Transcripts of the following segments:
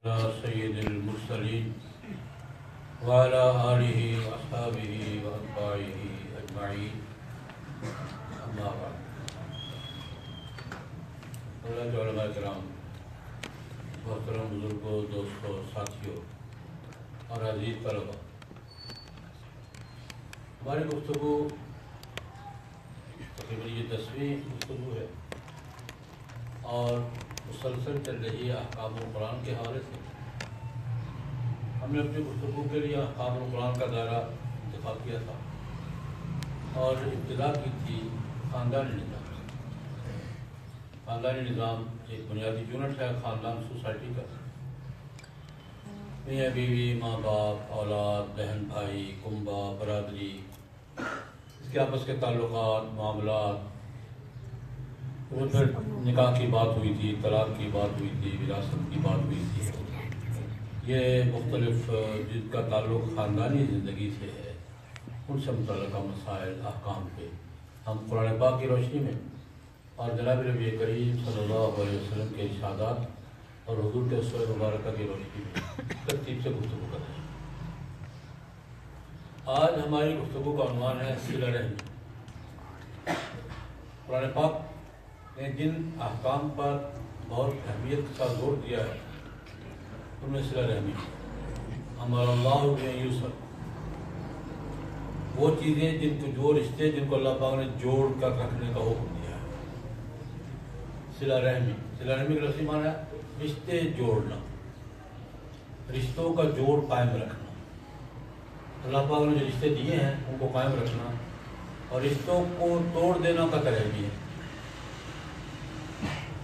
سید المرسلین وعلى آلہ وأصحابہ وأتباعہ اجمعین اما بعد۔ حضرات علماء کرام، محترم بزرگوں، دوستوں، ساتھیوں اور عزیز طلباء، ہماری گفتگو تقریباً یہ 10ویں گفتگو ہے اور مسلسل چل رہی ہے احکام القرآن کے حوالے سے۔ ہم نے اپنی گفتگو کے لیے احکام القرآن کا دائرہ انتخاب کیا تھا اور ابتدا کی تھی خاندانی نظام سے۔ خاندانی نظام ایک بنیادی یونٹ ہے خاندان سوسائٹی کا۔ میاں بیوی، ماں باپ، اولاد، بہن بھائی، کنبہ، برادری، اس کے آپس کے تعلقات، معاملات، پھر نکاح کی بات ہوئی تھی، طلاق کی بات ہوئی تھی، وراثت کی بات ہوئی تھی۔ یہ مختلف جن کا تعلق خاندانی زندگی سے ہے ان سے متعلقہ مسائل، احکام پہ ہم قرآن پاک کی روشنی میں اور جناب نبی کریم صلی اللہ علیہ وسلم کے ارشادات اور حضور کے اسوہ مبارکہ کی روشنی میں ترتیب سے گفتگو کر رہے ہیں۔ آج ہماری گفتگو کا عنوان ہے صلہ رحمی۔ قرآن پاک نے جن احکام پر بہت اہمیت کے ساتھ زور دیا ہے ان میں صلہ رحمی، امر اللہ یوسف، وہ چیزیں جن کو جو رشتے جن کو اللہ پاک نے جوڑ کر رکھنے کا حکم دیا ہے۔ صلہ رحمی، صلہ رحمی کا لفظی معنی ہے رشتے جوڑنا، رشتوں کا جوڑ قائم رکھنا۔ اللہ پاک نے جو رشتے دیے ہیں ان کو قائم رکھنا اور رشتوں کو توڑ دینا قطع رحمی ہے۔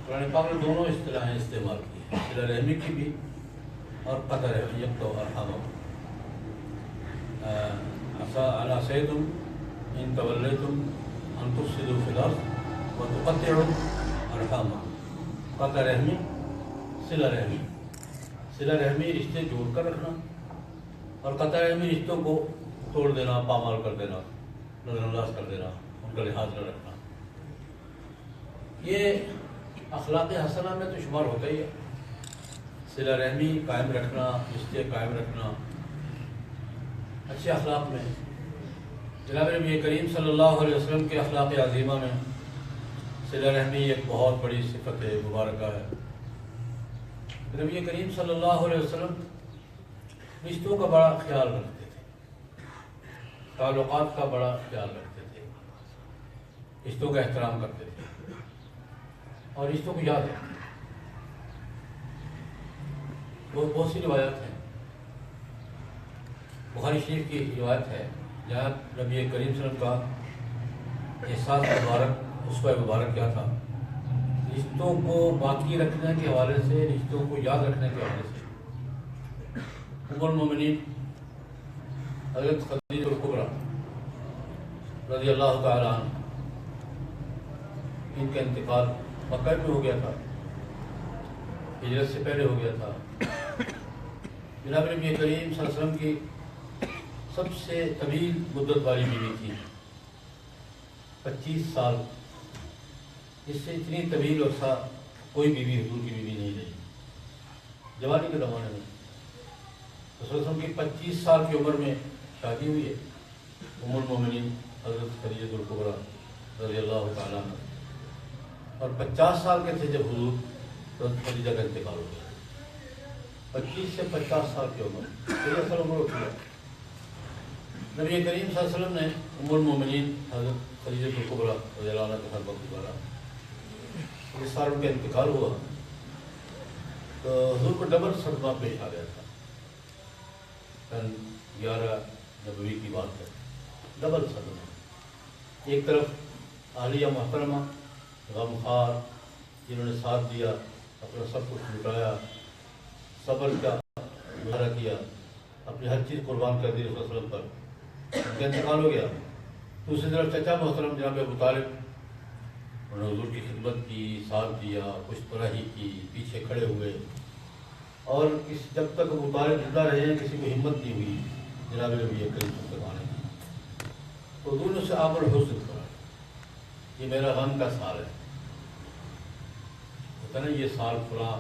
قرآن پاک نے دونوں اصطلاحیں استعمال کی ہیں، صلہ رحمی کی بھی اور قطع رحمی، یقطع ارحامکم، عسیتم ان تولیتم ان تفسدوا فی الارض وتقطعوا ارحامکم۔ قطع رحمی، صلہ رحمی، صلہ رحمی رشتے جوڑ کر رکھنا اور قطع رحمی رشتوں کو توڑ دینا، پامال کر دینا، نظر انداز کر دینا، ان کا لحاظ نہ رکھنا۔ یہ اخلاق حسنہ میں تو شمار ہوتا ہی ہے، صلہ رحمی قائم رکھنا، رشتے قائم رکھنا اچھے اخلاق میں۔ جناب نبی کریم صلی اللہ علیہ وسلم کے اخلاق عظیمہ میں صلہ رحمی ایک بہت بڑی صفت مبارکہ ہے۔ نبی کریم صلی اللہ علیہ وسلم رشتوں کا بڑا خیال رکھتے تھے، تعلقات کا بڑا خیال رکھتے تھے، رشتوں کا احترام کرتے تھے اور رشتوں کو یاد رکھتے تھے۔ بہت سی روایات ہیں، بخاری شریف کی روایت ہے جہاں نبی کریم صلی اللہ علیہ وسلم کا احساس مبارک، اسوہ مبارک کیا تھا؟ رشتوں کو باقی رکھنے کے حوالے سے، رشتوں کو یاد رکھنے کے حوالے سے۔ ام المومنین حضرت خدیجہ الکبریٰ رضی اللہ تعالی عنہ، ان کا انتقال مکہ میں ہو گیا تھا، ہجرت سے پہلے ہو گیا تھا۔ جناب نبی کریم صلی اللہ علیہ وسلم کی سب سے طویل مدت والی بیوی تھی، 25 سال۔ اس سے اتنی طویل عرصہ کوئی بیوی حضور کی بیوی نہیں رہی جوانی کے زمانے میں۔ رسول اللہ کی 25 سال کی عمر میں شادی ہوئی ہے ام المومنین حضرت خدیجہ الکبریٰ رضی اللہ تعالیٰ عنہ، اور 50 سال کے تھے جب حضور حضرت خدیجہ کا انتقال ہو گیا۔ 25 سے 50 سال کی عمر، 13 سال عمر ہوتی ہے۔ نبی کریم صلی اللہ علیہ وسلم نے ام المومنین حضرت خدیجہ الکبریٰ رضی اللہ عنہ کے ساتھ وقت گزارا۔ اس سال ان کا انتقال ہوا تو حضور کو ڈبل صدمہ پیش آ گیا تھا۔ سن 11 نبوی کی بات ہے، ڈبل صدمہ۔ ایک طرف عالیہ محترمہ غمخوار جنہوں نے ساتھ دیا، اپنا سب کچھ لٹایا، صبر کا مظاہرہ کیا، اپنی ہر چیز قربان کر دی رسول اللہ صلی اللہ علیہ وسلم پر، ان کا انتقال ہو گیا۔ دوسری طرف چچا محترم جناب ابو طالب، انہوں نے حضور کی خدمت کی، ساتھ دیا، پشت پناہی کی، پیچھے کھڑے ہوئے، اور جب تک ابو طالب زندہ رہے ہیں کسی کو ہمت نہیں ہوئی جناب نبی کریم صلی اللہ علیہ وسلم کی۔ تو حضور نے اسے عام الحزن کہا، یہ میرا غم کا سال ہے۔ ہوتا نا یہ سال فلاں،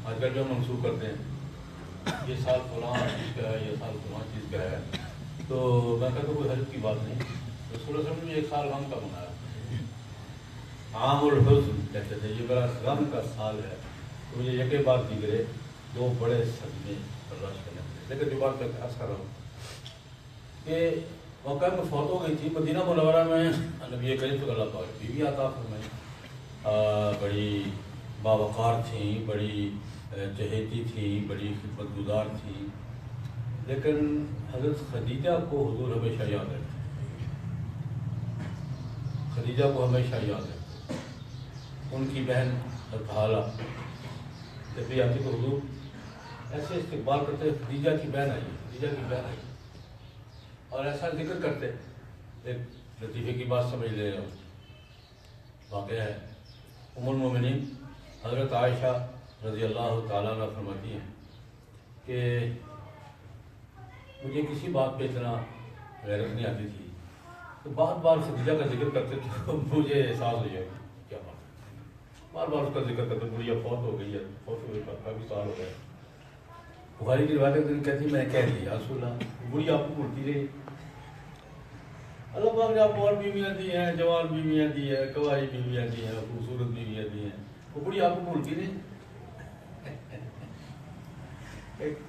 آج کل جو منسوخ کرتے ہیں یہ سال فلاں چیز کا ہے، یہ سال فلاں چیز کا ہے، تو میں کہتا ہوں کوئی حرج کی بات نہیں. رسول اللہ صلی اللہ علیہ وسلم نے ایک سال غم کا منایا، عام الحزن کہتے تھے، یہ بڑا غم کا سال ہے. تو مجھے یکے بات دیگرے دو بڑے صدمے برداشت کرنے پڑے. لیکن جو بات میں عرض کر رہا ہوں کہ موقع میں فوت ہو گئی تھی مدینہ منورہ میں. نبی کریم صلی اللہ علیہ وسلم بیوی عطا فرمائی، بڑی باوقار تھیں، بڑی چہیتی تھیں، بڑی خدمت گزار تھیں. لیکن حضرت خدیجہ کو حضور ہمیشہ یاد رکھتے، خدیجہ کو ہمیشہ یاد رکھتے. ان کی بہن حالہ جب بھی آتی تو حضور ایسے استقبال کرتے، خدیجہ کی بہن آئی، خدیجہ کی بہن آئی، اور ایسا ذکر کرتے. ایک لطیفے کی بات سمجھ لے رہے ہو، واقعہ ہے. ام المومنین حضرت عائشہ رضی اللہ تعالیٰ عنہ فرماتی ہیں کہ مجھے کسی بات پہ اتنا غیرت نہیں آتی تھی، تو بار بار خدیجہ کا ذکر کرتے تو مجھے احساس ہو جائے کیا بات ہے، بار بار اس کا ذکر کرتے. بڑھیا فوت ہو گئی ہے، فوت ہو گئی، کافی سال ہو گئے. بخاری کی روایت کہتی میں کہہ دیا رسول اللہ بڑی آپ کو بھولتی رہی. اللہ پاک نے آپ کو اور بیویاں دی ہیں، جوان بیویاں دی ہیں، قوائی بیویاں دی ہیں، خوبصورت بیویاں دی ہیں، وہ بڑی آپ کو بھولتی نہیں.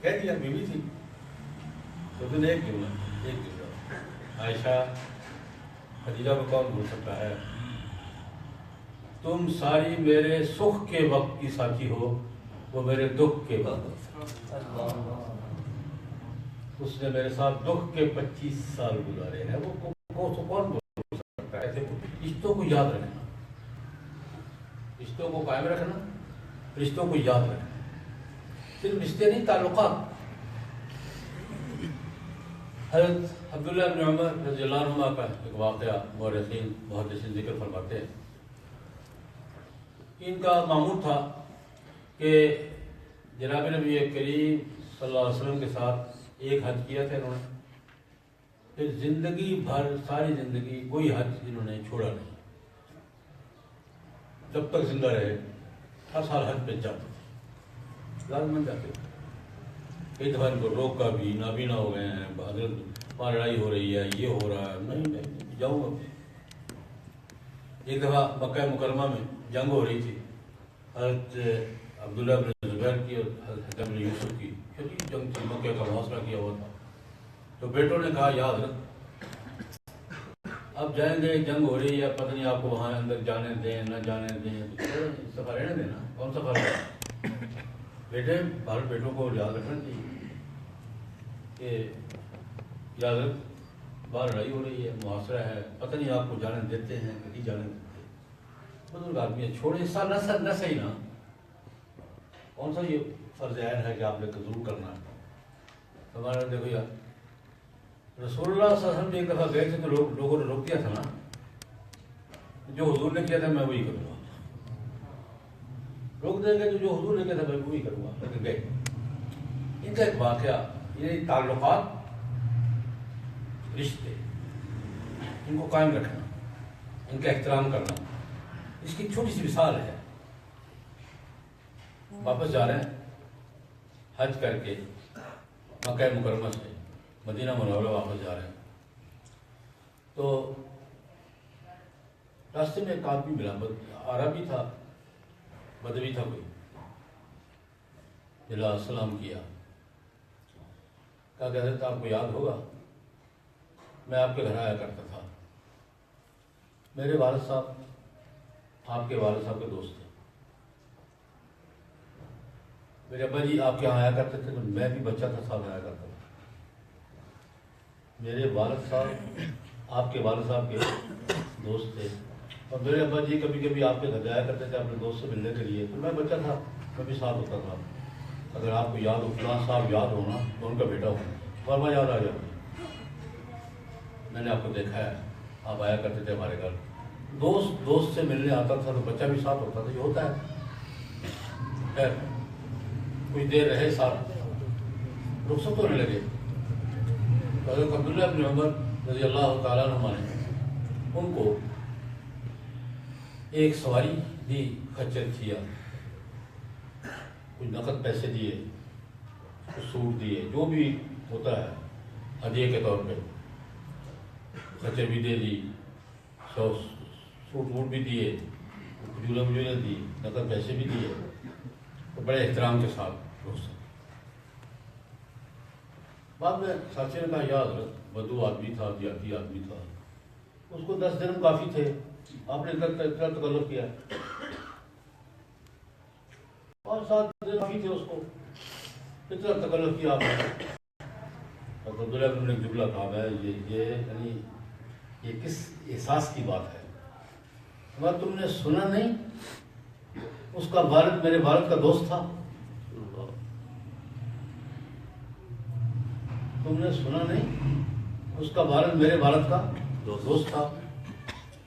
کہہ دیا بیوی تھی. تو دن ایک جملہ عائشہ خدیجہ کو کون بھول سکتا ہے؟ تم ساری میرے سکھ کے وقت کی ساتھی ہو، وہ میرے دکھ کے وقت. اس نے میرے ساتھ دکھ کے 25 سال گزارے ہیں، وہ کون بول سکتا ہے؟ رشتوں کو یاد رکھنا، رشتوں کو قائم رکھنا، رشتوں کو یاد رکھنا. صرف رشتے نہیں، تعلقات. حضرت عبداللہ بن عمر رضی اللہ عنہ کا ایک واقعہ محدثین ذکر فرماتے ہیں. ان کا معمول تھا کہ جناب نبی کریم صلی اللہ علیہ وسلم کے ساتھ ایک حج کیا تھا انہوں نے، پھر زندگی بھر ساری زندگی کوئی حج انہوں نے چھوڑا نہیں. جب تک زندہ رہے ہر سال حج پہ جاتے تھے، لازمن جاتے تھے. کئی دفعہ ان کو روکا بھی، نابینا ہو گئے ہیں، حضرت وہاں لڑائی ہو رہی ہے، یہ ہو رہا ہے، نہیں جاؤں گا. ایک دفعہ مکہ مکرمہ میں جنگ ہو رہی تھی، حضرت عبداللہ بن زبیر کی اور حضرت بن یوسف کی شدید جنگ تھی، مکہ کا محاصرہ کیا ہوا تھا. تو بیٹوں نے کہا یا حضرت اب جائیں گے، جنگ ہو رہی ہے، پتہ نہیں آپ کو وہاں اندر جانے دیں نہ جانے دیں، سفر رہنے دینا، کون سا فرق. بیٹے بھارت بیٹوں کو یاد رکھنا چاہیے کہ یا حضرت باہر لڑائی ہو رہی ہے، محاصرہ ہے، پتہ نہیں آپ کو جانے دیتے ہیں کہ نہیں جانے دیتے. بزرگ آدمی ہے، چھوڑے حصہ نہ صحیح نا، کون سا یہ فرض عین ہے کہ آپ نے ضرور کرنا ہے. ہمارے دیکھو یار رسول اللہ صلی اللہ علیہ وسلم ایک دفعہ گئے تھے تو لوگوں نے روک دیا تھا نا، جو حضور نے کیا تھا میں وہی کروں گا. روک دیں گے تو جو حضور نے کیا تھا میں وہی کروں گا. لیکن گئے. ان کا ایک واقعہ، یہ تعلقات، رشتے، ان کو قائم رکھنا، ان کا احترام کرنا، اس کی چھوٹی سی مثال ہے. واپس جا رہے ہیں حج کر کے مکہ مکرمہ سے مدینہ منورہ واپس جا رہے ہیں، تو راستے میں ایک آدمی ملا، عربی تھا، بدوی تھا، کوئی ملا، سلام کیا، کہا کہ حضرت آپ کو یاد ہوگا میں آپ کے گھر آیا کرتا تھا، میرے والد صاحب آپ کے والد صاحب کے دوست تھے، میرے ابا جی آپ کے یہاں آیا کرتے تھے، تو میں بھی بچہ تھا ساتھ آیا کرتا تھا. میرے والد صاحب آپ کے والد صاحب کے دوست تھے، اور میرے ابا جی کبھی کبھی آپ کے گھر جایا کرتے تھے اپنے دوست سے ملنے کے لیے، تو میں بچہ تھا، میں بھی ساتھ ہوتا تھا. اگر آپ کو یاد ہو فلاں صاحب یاد ہونا تو ان کا بیٹا ہوں، ورما یاد آ جاتا. میں نے آپ کو دیکھا ہے، آپ آیا کرتے تھے ہمارے گھر، دوست سے ملنے آتا تھا تو بچہ بھی ساتھ ہوتا تھا، یہ ہوتا ہے. خیر کچھ دیر رہے ساتھ، رخصت ہونے لگے. حضرت عبداللہ بن عمر رضی اللہ تعالیٰ عنہ نے ان کو ایک سواری دی، خچر کیا، کچھ نقد پیسے دیے، سوٹ دیے، جو بھی ہوتا ہے ہدیے کے طور پہ، خچر بھی دے دی، سوٹ ووٹ بھی دیے، کھجوریں دی، نقد پیسے بھی دیے، تو بڑے احترام کے ساتھ روز۔ بعد میں ساتھی نے کہا یا حضرت بدو آدمی تھا، دیہاتی آدمی تھا، اس کو 10 دن کافی تھے، آپ نے اتنا تکلف کیا، اور 7 دن کافی تھے اس کو، اتنا تکلف کیا آپ نے۔ اور عبداللہ بن نے جملہ کہا ہے، یعنی یہ کس احساس کی بات ہے؟ مگر تم نے سنا نہیں اس کا والد میرے والد کا دوست تھا؟ تم نے سنا نہیں اس کا والد میرے والد کا دوست تھا؟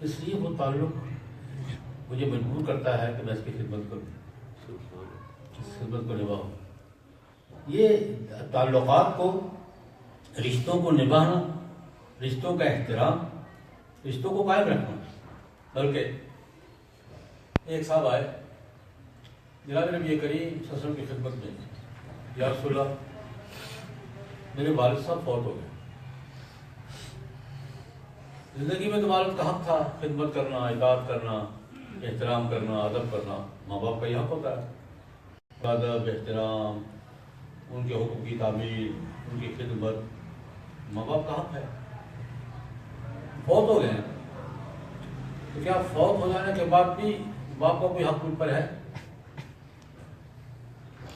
اس لیے وہ تعلق مجھے مجبور کرتا ہے کہ میں اس کی خدمت کو نبھاؤں۔ یہ تعلقات کو، رشتوں کو نبھانا، رشتوں کا احترام، رشتوں کو قائم رکھنا۔ بلکہ ایک صاحب آئے جناب نبی کریم صلی اللہ علیہ وسلم کی خدمت میں، یا رسول اللہ میرے والد صاحب فوت ہو گئے، زندگی میں تو والد کا حق تھا خدمت کرنا، اطاعت کرنا، احترام کرنا، ادب کرنا، ماں باپ کا یہ حق ہوتا ہے، ادب، احترام، ان کے حقوق کی تعمیل، ان کی خدمت ماں باپ کا حق ہے۔ فوت ہو گئے ہیں تو کیا فوت ہو جانے کے بعد بھی باپ کا کوئی حق ان پر ہے؟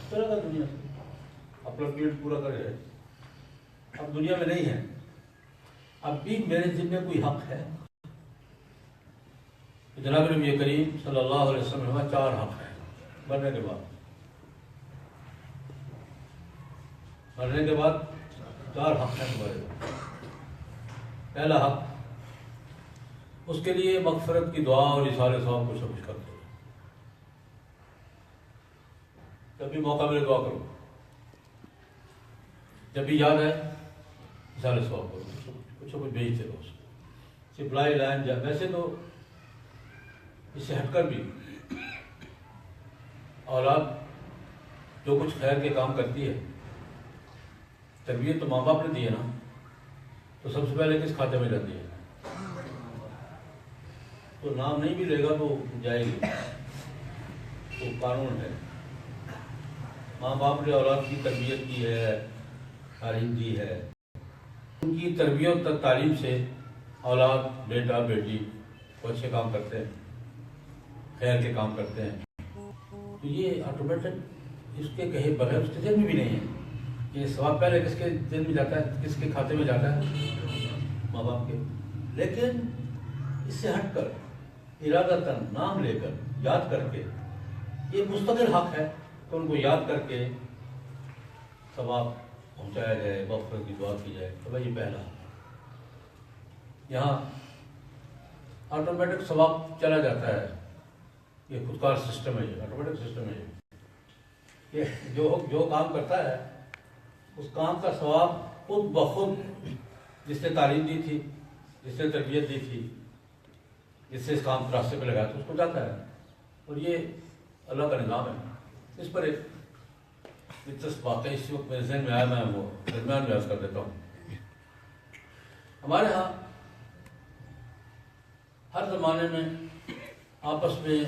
چلے گا دنیا سے، اپنا پیٹ پورا کرے، اب دنیا میں نہیں ہے، اب بھی میرے ذمہ کوئی حق ہے؟ جناب نبی کریم صلی اللہ علیہ وسلم میں 4 حق ہیں مرنے کے بعد۔ مرنے کے بعد 4 حق ہیں تمہارے۔ پہلا حق، اس کے لیے مغفرت کی دعا اور اظہار ثواب کچھ نہ کچھ کرتے ہو، جب بھی موقع ملے دعا کرو، جب بھی یاد آئے اظہار ثواب کرو، کچھ نہ کچھ بھیجتے رہو، سپلائی لائن جا۔ ویسے تو اس سے ہٹ کر بھی اولاد جو کچھ خیر کے کام کرتی ہے، تربیت تو ماں باپ نے دی ہے نا، تو سب سے پہلے کس کھاتے میں جاتی ہے؟ تو نام نہیں بھی لے گا تو جائے گی، تو قانون ہے۔ ماں باپ نے اولاد کی تربیت کی ہے، تعلیم دی ہے، ان کی تربیت اور تعلیم سے اولاد، بیٹا بیٹی وہ اچھے کام کرتے ہیں، خیر کے کام کرتے ہیں، تو یہ آٹومیٹک اس کے کہے بغیر اس کے ذہن میں بھی نہیں ہے۔ یہ ثواب پہلے کس کے ذہن میں جاتا ہے، کس کے کھاتے میں جاتا ہے؟ ماں باپ کے۔ لیکن اس سے ہٹ کر ارادتاً نام لے کر، یاد کر کے، یہ مستقل حق ہے کہ ان کو یاد کر کے ثواب پہنچایا جائے، مغفرت کی دعا کی جائے، تو بھائی یہ پہلا حق ہے۔ یہاں آٹومیٹک ثواب چلا جاتا ہے، یہ خودکار سسٹم ہے، یہ آٹومیٹک سسٹم ہے۔ یہ جو کام کرتا ہے اس کام کا ثواب خود بخود جس نے تعلیم دی تھی، جس نے تربیت دی تھی، جس سے اس کام راستے پہ لگایا تو اس کو جاتا ہے، اور یہ اللہ کا نظام ہے۔ اس پر ایک دلچسپ واقعہ اس وقت میرے ذہن میں آیا، میں وہ درمیان میں عرض کر دیتا ہوں۔ ہمارے ہاں ہر زمانے میں آپس میں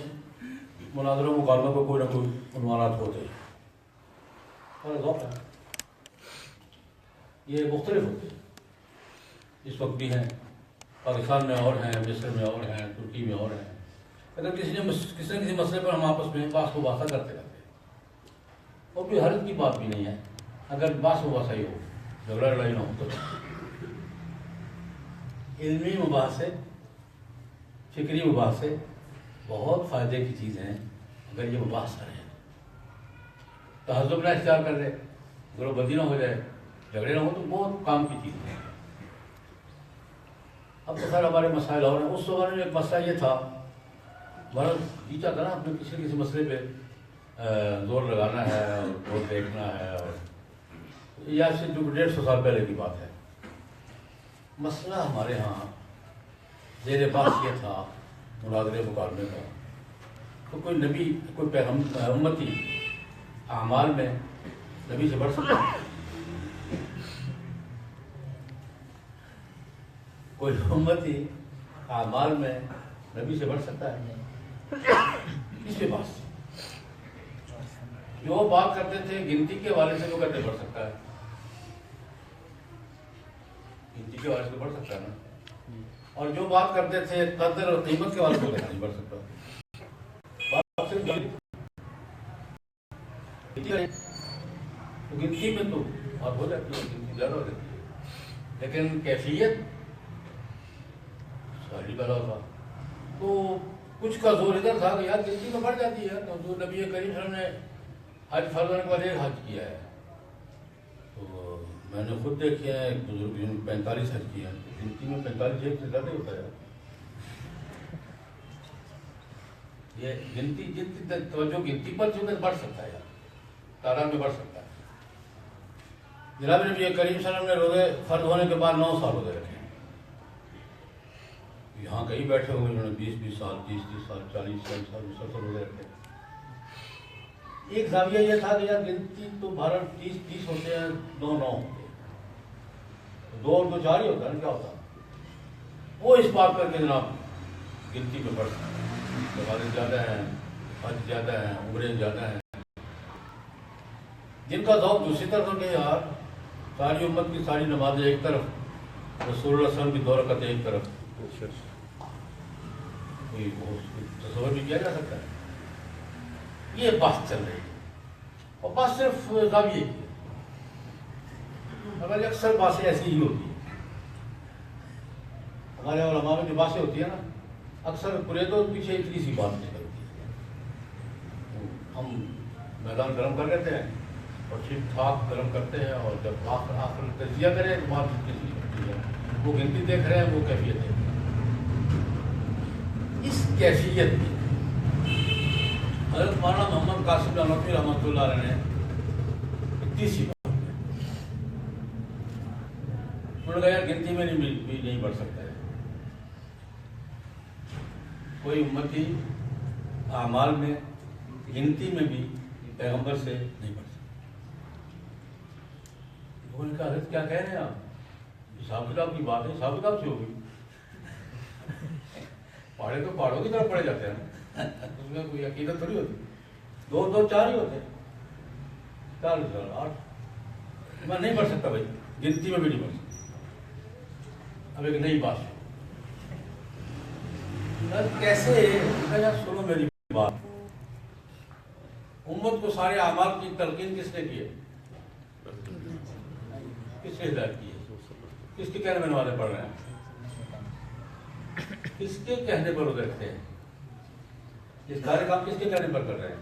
مناظروں مقابلوں کو کوئی نہ کوئی عنوانات ہوتے ہیں، اور ذوق ہے، یہ مختلف ہوتے ہیں، اس وقت بھی ہیں، پاکستان میں اور ہیں، مصر میں اور ہیں، ترکی میں اور ہیں۔ اگر کسی نہ کسی مسئلے پر ہم آپس میں باس مباحثہ کرتے رہتے ہیں، اور کوئی حرج کی بات بھی نہیں ہے اگر باس مباحثہ ہی ہو، جھگڑا لڑائی نہ ہو تو۔ علمی مباحثے، فکری مباحثے بہت فائدے کی چیز ہیں اگر یہ مباحثہ رہے، تہذب نہ اختیار کر لے، گروہ بندی نہ ہو جائے، جھگڑے نہ ہو، تو بہت کام کی چیز ہے۔ اب تو خیر ہمارے مسائل اور ہیں، اس زمانے میں ایک مسئلہ یہ تھا، ہمارا جی چاہتا نا اپنے کسی مسئلے پہ زور لگانا ہے اور دیکھنا ہے، اور یہ آج سے 150 سال پہلے کی بات ہے۔ مسئلہ ہمارے ہاں زیر بحث یہ تھا مناظرے مکالمے کا، تو کوئی نبی، کوئی پیغمبر امتی اعمال میں نبی سے بڑھ سکتا ہے؟ کوئی امتی اعمال میں نبی سے بڑھ سکتا ہے؟ کس کے پاس جو بات کرتے تھے گنتی کے حوالے سے وہ کیسے بڑھ سکتا ہے؟ گنتی کے حوالے سے بڑھ سکتا ہے نا. اور جو بات کرتے تھے قدر اور قیمت کے حوالے سے کیسے نہیں بڑھ سکتا؟ بات صرف گنتی میں تو اور ہو جاتی ہے، گنتی زیادہ ہو جاتی ہے، لیکن کیفیت ساری بلا ہوتا. تو کچھ کا زور ادھر تھا کہ یار گنتی میں بڑھ جاتی ہے. تو جو نبی کریم صلی اللہ علیہ وسلم نے حج فرض ہونے کے بعد ایک حج کیا ہے، تو میں نے خود دیکھے ہیں ایک بزرگ جن 45 حج کیا ہے. گنتی میں 45 ایک سے زیادہ ہوتا ہے. یہ گنتی جتنی توجہ گنتی پر چونکہ بڑھ سکتا ہے، تعداد میں بڑھ سکتا ہے. جناب نبی کریم صلی اللہ علیہ وسلم نے روزے فرض ہونے کے بعد 9 سال روزے رکھے. یہاں کئی بیٹھے ہوئے انہوں نے 20 سال 30 سال 40 سال مسلسل روزے رکھے. ایک زاویہ یہ تھا کہ یار گنتی تو 30 ہوتے ہیں، 9 ہوتے ہیں، 2 اور 2 4 ہی ہوتا ہے نا، کیا ہوتا ہے. وہ اس بات پر کہ جناب گنتی میں بڑھ سکتا ہے، عبادت زیادہ ہیں، حج زیادہ ہیں، عمرے زیادہ ہیں. جن کا ذوق دوسری طرف ہو کہ یار ساری امت کی ساری نمازیں ایک طرف، رسول اللہ صلی اللہ علیہ وسلم کی 2 رکعتیں ایک طرف، کوئی تصور بھی کیا جا سکتا ہے. یہ بات چل رہی ہے اور بات صرف زاویے کی ہے. ہماری اکثر باتیں ایسی ہی ہوتی ہیں. ہمارے علماء میں جو باتیں ہوتی ہیں نا، اکثر پورے تو پیچھے اتنی سی بات نکلتی ہے. ہم میدان گرم کر لیتے ہیں اور ٹھیک ٹھاک گرم کرتے ہیں، اور جب آخر تجزیہ کریں تو بات کسی ہوتی ہے. وہ گنتی دیکھ رہے ہیں، وہ کیفیت ہے. اس کیفیت میں حضرت مولانا محمد قاسم نانوتوی رحمۃ اللہ علیہ نے اتنی سی بات انہوں نے کہا یار گنتی میں نہیں بڑھ سکتا ہے. کوئی امتی اعمال میں گنتی میں بھی پیغمبر سے نہیں بڑھ سکتا. انہوں نے کہا حضرت کیا کہہ رہے ہیں آپ؟ حساب کتاب کی بات ہے، حساب کتاب سے ہوگی. پہاڑے تو پہاڑوں کی طرف پڑے جاتے ہیں، اس میں کوئی عقیدت تھوڑی ہوتی. 2 2 4 ہی ہوتے ہیں، 4 8. میں نہیں پڑھ سکتا بھائی، گنتی میں بھی نہیں پڑھ سکتا. اب ایک نئی بات کیسے؟ سنو میری بات. امت کو سارے اعمال کی تلقین کس نے کی ہے؟ کس نے ہدایت کی ہے؟ کس کے کہنے میں نمازیں پڑھ رہے ہیں؟ کس کے کہنے پر روزے رکھتے ہیں؟ یہ سارے کام کس کے کہنے پر کر رہے ہیں؟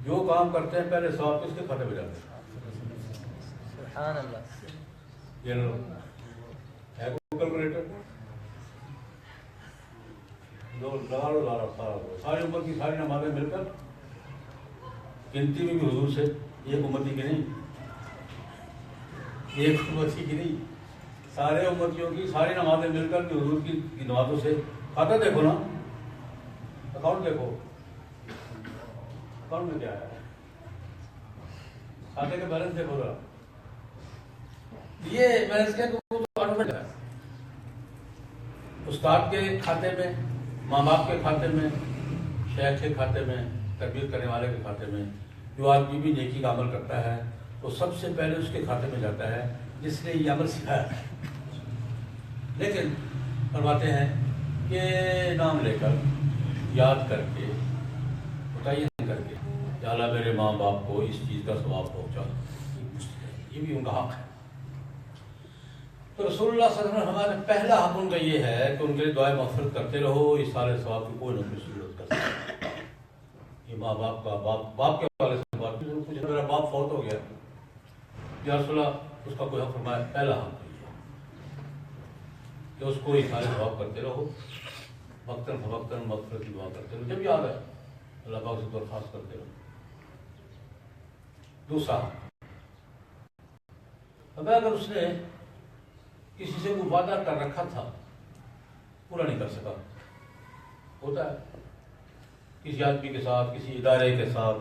جو کام کرتے ہیں پہلے ثواب کس کے کھاتے میں جاتے ہیں؟ سبحان اللہ. یہ لو ہے کیلکولیٹر، ساری امت کی ساری نمازیں مل کر گنتی میں بھی حضور سے ایک امتی کی نہیں، ایک امتی کی نہیں، سارے امتیوں کی ساری نمازیں مل کر بھی حضور کی نمازوں سے. کھاتا دیکھو نا، اکاؤنٹ دیکھو، اکاؤنٹ میں کیا ہے، کھاتے کے بیلنس دیکھو ذرا. یہ بیلنس کیا کہ استاد کے کھاتے میں، ماں باپ کے کھاتے میں، شیخ کے کھاتے میں، تربیت کرنے والے کے کھاتے میں. جو آدمی بھی نیکی کا عمل کرتا ہے تو سب سے پہلے اس کے کھاتے میں جاتا ہے جس نے یہ عمل سکھایا ہے. لیکن فرماتے ہیں کہ نام لے کر، یاد کر کے، متعین کر کے کہ اللہ میرے ماں باپ کو اس چیز کا ثواب پہنچا، یہ بھی ان کا حق ہے. تو رسول اللہ صلی اللہ علیہ وسلم ہمارا پہلا حق ان کا یہ ہے کہ ان کے لیے دعائیں مغفرت کرتے رہو. اس سارے ثواب کی کوئی نہ کوئی ضرورت کر سکتے. یہ ماں باپ کا باپ کے حوالے سے بات کی. میرا باپ فوت ہو گیا، یا رسول اللہ اس کا کوئی حق فرمایا؟ پہلا حق کہ اس کو یہ سارے ثواب کرتے رہو، وقتاً فوقتاً مغفرت کی دعا کرتے رہو، جب یاد ہے اللہ پاک سے درخواست کرتے رہو. دوسرا، اگر اس نے کسی سے کوئی وعدہ کر رکھا تھا پورا نہیں کر سکا، ہوتا ہے کسی آدمی کے ساتھ، کسی ادارے کے ساتھ،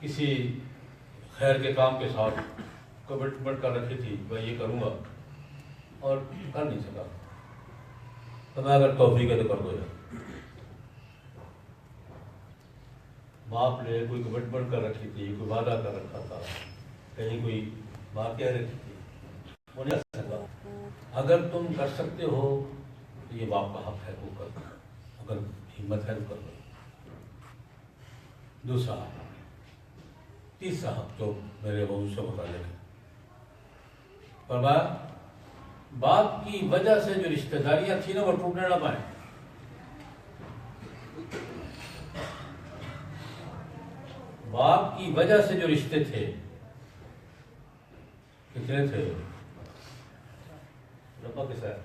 کسی خیر کے کام کے ساتھ کمٹمنٹ کر رکھی تھی میں یہ کروں گا اور کر نہیں سکا، تو میں اگر توفیق ہے تو کر دو یار۔ باپ نے کوئی کمٹمنٹ کر رکھی تھی، کوئی وعدہ کر رکھا تھا، کہیں کوئی بات کہہ رکھی تھی، وہ نہیں کر سکا۔ اگر تم کر سکتے ہو تو یہ باپ کا حق ہے، وہ کر دو، اگر ہمت ہے تو کر دو۔ دوسرا حق، تیسرا حق جو میرے موضوع سے متعلق ہے، فرمایا باپ کی وجہ سے جو رشتہ داریاں تھیں نا وہ ٹوٹنے نہ پائیں۔ باپ کی وجہ سے جو رشتے تھے کتنے تھے؟ ربا کے ساتھ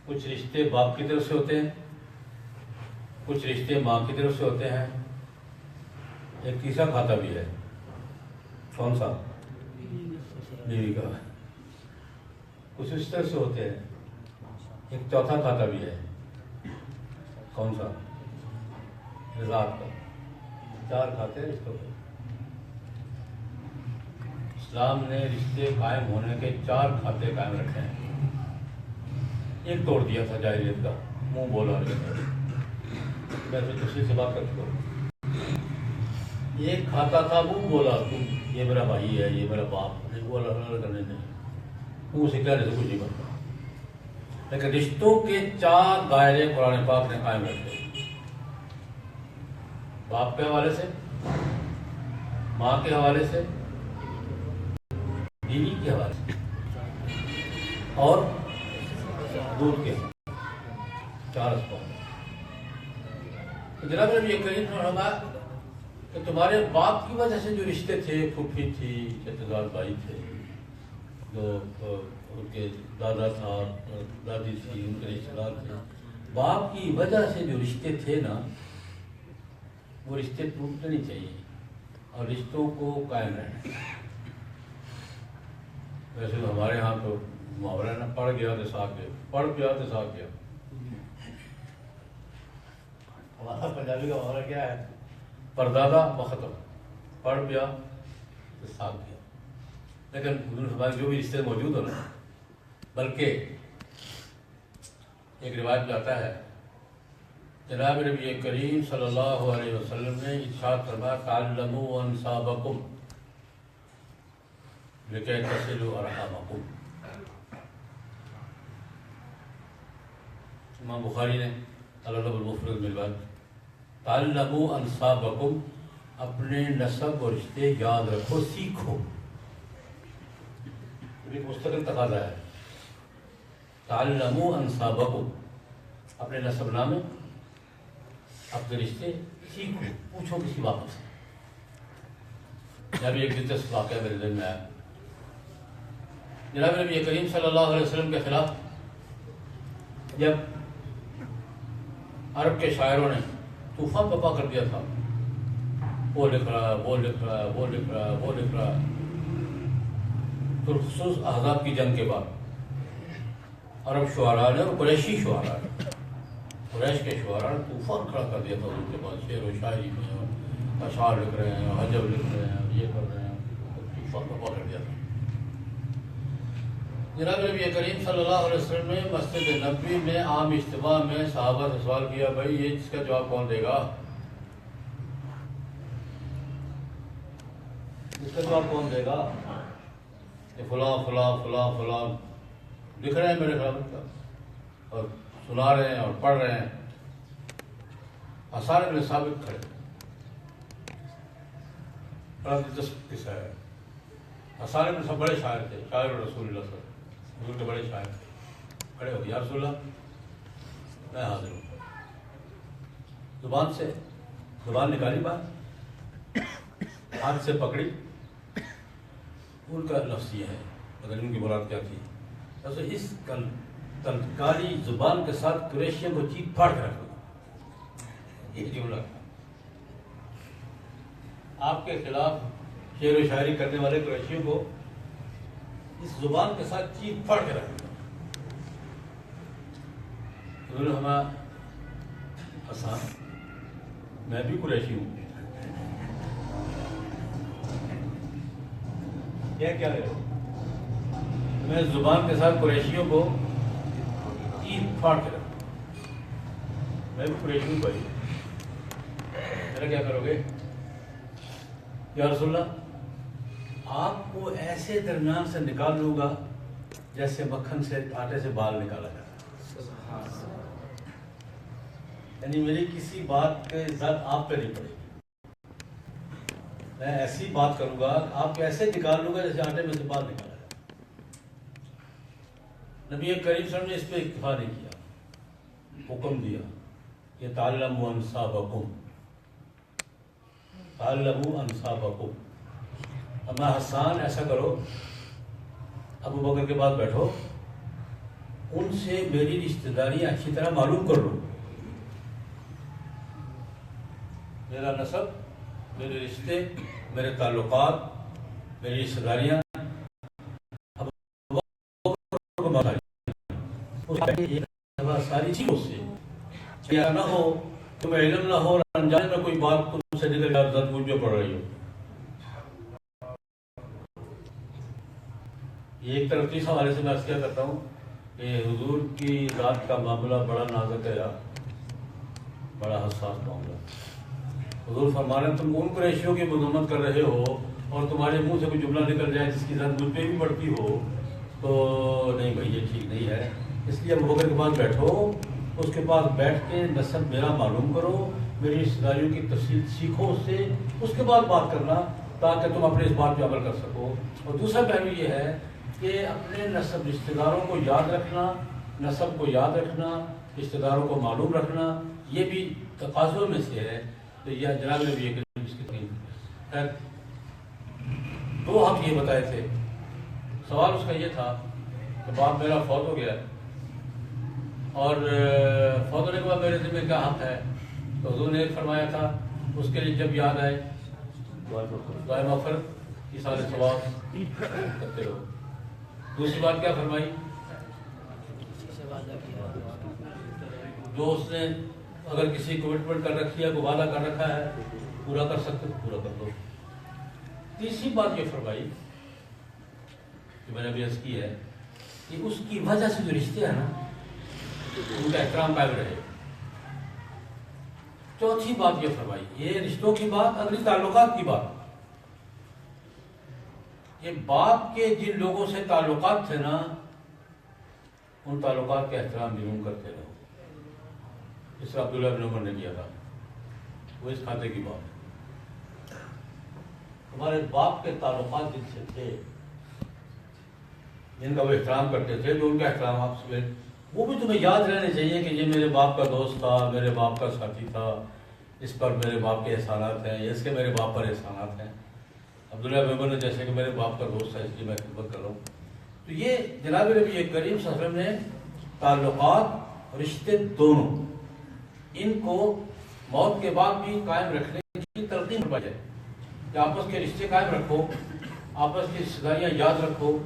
کچھ رشتے باپ کی طرف سے ہوتے ہیں، کچھ رشتے ماں کی طرف سے ہوتے ہیں، ایک تیسرا کھاتا بھی ہے، کون سا؟ بیوی کا۔ کچھ اس طرح سے ہوتے ہیں، ایک چوتھا کھاتا بھی ہے، کون سا؟ رضاعت کا۔ 4 کھاتے ہیں رشتوں کے۔ اسلام نے رشتے قائم ہونے کے 4 کھاتے قائم رکھے ہیں۔ ایک توڑ دیا تھا جاہلیت کا، منہ بولا میں سے تفصیل سے بات کر چکا ہوں۔ ایک کھاتا تھا منہ بولا، تم یہ میرا بھائی ہے، یہ میرا باپ ہے، وہ اللہ کرنے نہیں، تم اسے کہنے سے کچھ نہیں بنتا۔ لیکن رشتوں کے 4 دائرے قرآن پاک نے قائم رکھے، باپ کے حوالے سے، ماں کے حوالے سے، بیوی کے حوالے سے، اور دودھ کے 4 اسباب۔ جناب نے یہ کریم فرمایا کہ تمہارے باپ کی وجہ سے جو رشتے تھے، پھوپھی تھی، چچا بھائی تھے، جو ان کے دادا تھا، دادی تھی، ان کے رشتے دار تھے، باپ کی وجہ سے جو رشتے تھے نا وہ رشتے ٹوٹنے نہیں چاہیے اور رشتوں کو قائم رہنا۔ ویسے تو ہمارے ہاں تو محاورہ نا، پڑھ گیا تو ساکھ گیا، پڑھ گیا تو ساکھ گیا۔ ہمارا پنجابی کا محاورہ کیا ہے؟ پردادا بختم، پڑھ گیا تو ساکھ گیا۔ لیکن ہمارے جو بھی رشتے موجود ہو نا، بلکہ ایک روایت میں آتا ہے، جناب نبی کریم صلی اللہ علیہ وسلم نے ارشاد فرمایا تعلموا انسابکم لکی تصلوا ارحامکم۔ امام بخاری نے الادب المفرد میں بات، تعلموا انسابکم، اپنے نسب اور رشتے یاد رکھو، سیکھو۔ ایک مستقل تقاضا ہے، تعلموا انسابکم، اپنے نسب نامے، اپنے رشتے سیکھو، پوچھو کسی واقعہ سے۔ جب ایک دلچسپ واقعہ میرے ذہن میں آیا، جناب نبی کریم صلی اللہ علیہ وسلم کے خلاف جب عرب کے شاعروں نے طوفان برپا کر دیا تھا، وہ لکھ رہا، وہ لکھ رہا، وہ لکھ رہا، وہ لکھ رہا، تو خصوص احزاب کی جنگ کے بعد عرب شعراء نے اور قریشی شعراء نے، قریش کے شعراء نے طوفان کھڑا کر دیا تھا ان کے بعد، شعر و شاعری میں اور اشعار لکھ رہے ہیں، حجب لکھ رہے ہیں، یہ کر رہے ہیں، طوفان برپا کر دیا تھا۔ جناب نبی کریم صلی اللہ علیہ وسلم نے مسجد نبوی میں عام اجتماع میں صحابہ سے سوال کیا، بھائی یہ اس کا جواب کون دے گا؟ اس کا جواب کون دے گا؟ کہ فلاں فلاں فلاں فلاں لکھ رہے ہیں میرے خلاف کا، اور سنا رہے ہیں اور پڑھ رہے ہیں، آثار میں ثابت کھڑے۔ بڑا دلچسپ قصہ ہے۔ آثار میں سب بڑے شاعر تھے، شاعر رسول اللہ صلی اللہ علیہ وسلم، حضور کے بڑے شاعر تھے، کھڑے ہو گئے، یا رسول اللہ میں حاضر ہوں۔ زبان نکالی، بات ہاتھ سے پکڑی، ان کا لفظ یہ ہے، اگر ان کی مراد کیا تھی، اس کالی زبان کے ساتھ قریشیوں کو چیخ پھاڑ کے رکھو، یہ جملہ آپ کے خلاف شعر و شاعری کرنے والے قریشیوں کو اس زبان کے ساتھ چیخ پھاڑ کے رکھو۔ انہوں نے ہمیں آسان، میں بھی قریشی ہوں، کیا ہے میں زبان کے ساتھ قریشیوں کو عید پھاڑ کے رکھوں، میں بھی قریشیوں کو ہی میرا کیا کرو گے یا رسول اللہ؟ آپ کو ایسے درمیان سے نکال لوں گا جیسے مکھن سے آٹے سے بال نکالا جاتا ہے، یعنی میری کسی بات کے ذات آپ پہ نہیں پڑے گی، میں ایسی بات کروں گا آپ کو ایسے نکال لوں گا جیسے آٹے میں سے بال نکالا جاتا ہے۔ نبی کریم صلی اللہ علیہ وسلم نے اس پہ اکتفا نہیں کیا، حکم دیا کہ تعلموا انسابکم، تعلموا انسابکم، اما حسان ایسا کرو، ابو بکر کے بعد بیٹھو، ان سے میری رشتہ داریاں اچھی طرح معلوم کر لو، میرا نسب، میرے رشتے، میرے تعلقات، میری رشتہ داریاں ساری چیزوں سے نہ ہو، تمہیں علم نہ ہو اور انجانے میں کوئی بات تم سے نکل جائے زد مجھ پہ پڑ رہی ہو۔ یہ ایک طرف اس حوالے سے میں عرض کیا کرتا ہوں کہ حضور کی ذات کا معاملہ بڑا نازک ہے، بڑا حساس معاملہ۔ حضور فرما رہے ہیں تم ان قریشیوں کی مذمت کر رہے ہو اور تمہارے منہ سے کوئی جملہ نکل جائے جس کی ذات مجھ پہ بھی پڑتی ہو تو نہیں بھائی یہ ٹھیک نہیں ہے، اس لیے ابو بکر کے پاس بیٹھو، اس کے پاس بیٹھ کے نسب میرا معلوم کرو، میری رشتہ داریوں کی تفصیل سیکھو اس سے، اس کے بعد بات کرنا تاکہ تم اپنے اس بات پہ عمل کر سکو۔ اور دوسرا پہلو یہ ہے کہ اپنے نسب رشتہ داروں کو یاد رکھنا، نسب کو یاد رکھنا، رشتہ داروں کو معلوم رکھنا، یہ بھی تقاضوں میں سے ہے۔ تو یہ جناب نے بھی یہ اس کی تقریب خیر دو حق یہ بتائے تھے۔ سوال اس کا یہ تھا کہ باپ میرا فوت ہو گیا اور فوت ہونے کے بعد میرے ذمہ کیا حق ہے، تو حضور نے فرمایا تھا اس کے لیے جب یاد آئے دعائے مغفرت ایثار ثواب کرتے رہو۔ دوسری بات کیا فرمائی، جو اس نے اگر کسی کمٹمنٹ کر رکھی ہے، کو وعدہ کر رکھا ہے، پورا کر سکتے تو پورا کر دو۔ تیسری بات یہ فرمائی کہ میں نے بھی عرض کی ہے کہ اس کی وجہ سے جو رشتے ہیں نا ان کا احترام قائم رہے۔ چوتھی بات یہ فرمائی، یہ رشتوں کی بات، اگلی تعلقات کی بات، یہ باپ کے جن لوگوں سے تعلقات تھے نا ان تعلقات کے احترام ضرور کرتے رہو، اس طرح عبداللہ بن عمر نے کیا تھا، وہ اس کھاتے کی بات۔ ہمارے باپ کے تعلقات جن سے تھے، جن کا وہ احترام کرتے تھے، جو ان کا احترام آپ سے، وہ بھی تمہیں یاد رہنے چاہیے کہ یہ میرے باپ کا دوست تھا، میرے باپ کا ساتھی تھا، اس پر میرے باپ کے احسانات ہیں، اس کے میرے باپ پر احسانات ہیں۔ عبداللہ بن عمر نے جیسے کہ میرے باپ کا دوست ہے اس لیے میں خدمت کر رہا ہوں۔ تو یہ جناب نبی کریم صلی اللہ علیہ وسلم نے تعلقات، رشتے دونوں، ان کو موت کے بعد بھی قائم رکھنے کی تلقین فرمائی ہے کہ آپس کے رشتے قائم رکھو، آپس کی رشتہ داریاں یاد رکھو،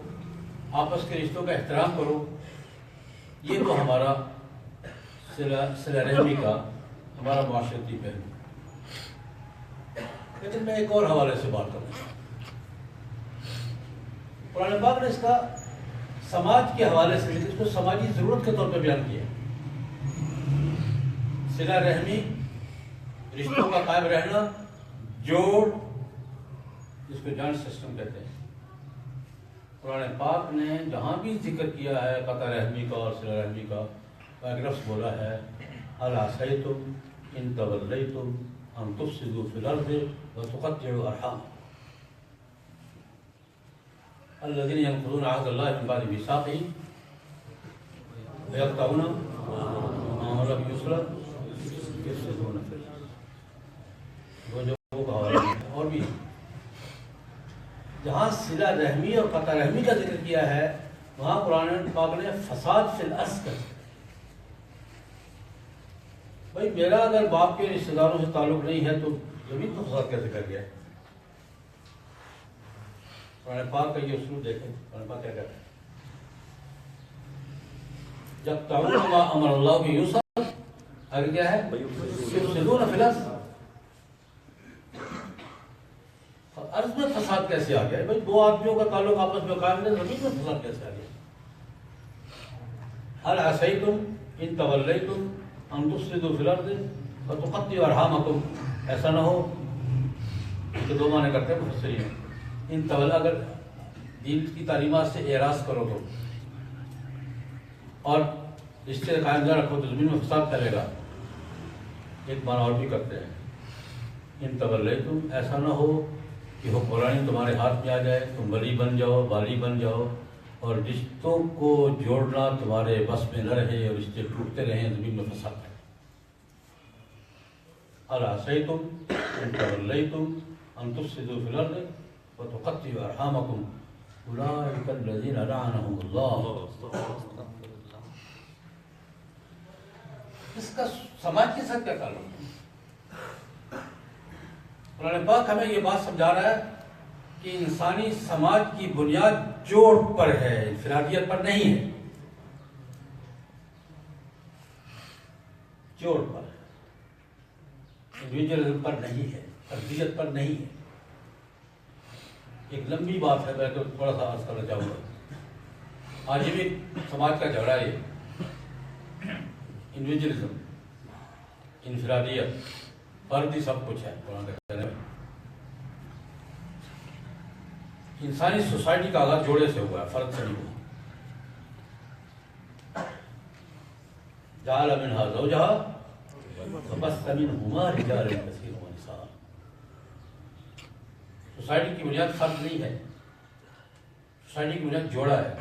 آپس کے رشتوں کا احترام کرو۔ یہ تو ہمارا صلہ رحمی کا ہمارا معاشرتی پہلو۔ لیکن میں ایک اور حوالے سے بات کروں، قرآن پاک نے اس کا سماج کے حوالے سے اس کو سماجی ضرورت کے طور پہ بیان کیا۔ صلہ رحمی، رشتوں کا قائم رہنا، جوڑ، جس کو جوائنٹ سسٹم کہتے ہیں، قرآن پاک نے جہاں بھی ذکر کیا ہے قطع رحمی کا اور صلہ رحمی کا، ایک لفظ بولا ہے هل عسیتم ان تولیتم ان تفسدوا فی الارض وتقطعوا ارحامکم الذین ینقضون عہد اللہ من بعد میثاقہ ویقطعون ما امر به یفسدون فی الارض۔ اور بھی جہاں صلہ رحمی اور قطع رحمی کا ذکر کیا ہے وہاں قرآن پاک نے فساد فی الارض کا ذکر۔ بھائی میرا اگر باپ کے رشتہ داروں سے تعلق نہیں ہے تو زمین کو فساد کیسے کر گیا؟ قرآن پاک کا یہ اصول دیکھیں، قرآن پاک کیا کہتا ہے، جب تعلق ما امر اللہ بھی یوسف، آگے کیا ہے، یفسدون فی الارض، ارض میں فساد فساد کیسے آ گیا؟ بھائی دو آدمیوں کا تعلق آپس میں قائم ہے، زمین میں فساد کیسے آ گیا؟ هل عسیتم ان تولیتم ان تفسدوا فی الارض وتقطعوا ارحامکم، ایسا نہ ہو کہ دو معنی کرتے ہیں مفسرین، ان طول اگر دین کی تعلیمات سے اعراض کرو تو اور رشتے قائم نہ رکھو تو زمین میں فساد پھیلے گا۔ ایک معنی اور بھی کرتے ہیں ان تولیتم، ایسا نہ ہو کہ حکمرانی تمہارے ہاتھ میں آ جائے، تم ولی بن جاؤ، والی بن جاؤ، اور رشتوں کو جوڑنا تمہارے بس میں نہ رہے اور رشتے ٹوٹتے رہیں، زمین میں فساد ہے۔ اَرَأَیْتُمْ إِن تَوَلَّیْتُمْ أَن تُفْسِدُوا فِی الْأَرْضِ وَتُقَطِّعُوا أَرْحَامَکُمْ أُولَٰئِکَ الَّذِینَ لَعَنَهُمُ اللَّهُ۔ اس کا سماج کے ساتھ کیا تعلق ہے؟ قرآن پاک ہمیں یہ بات سمجھا رہا ہے کہ انسانی سماج کی بنیاد جوڑ پر ہے، انفرادیت پر نہیں ہے، جوڑ پر ہے، انڈیویجولزم پر نہیں ہے، فردیت پر نہیں ہے۔ ایک لمبی بات ہے، میں تو تھوڑا سا عرض کرنا چاہوں گا۔ آج بھی سماج کا جھگڑا ہے، انڈیویجولزم، انفرادیت، فردی سب کچھ ہے قرآن کے کہنے میں۔ انسانی سوسائٹی کا آغاز جوڑے سے ہوا ہے، فرد سے نہیں ہوا۔ جعل منها زوجها وبث منهما رجالا كثيرا ونساء۔ سوسائٹی کی بنیاد فرد نہیں ہے، سوسائٹی کی بنیاد جوڑا ہے۔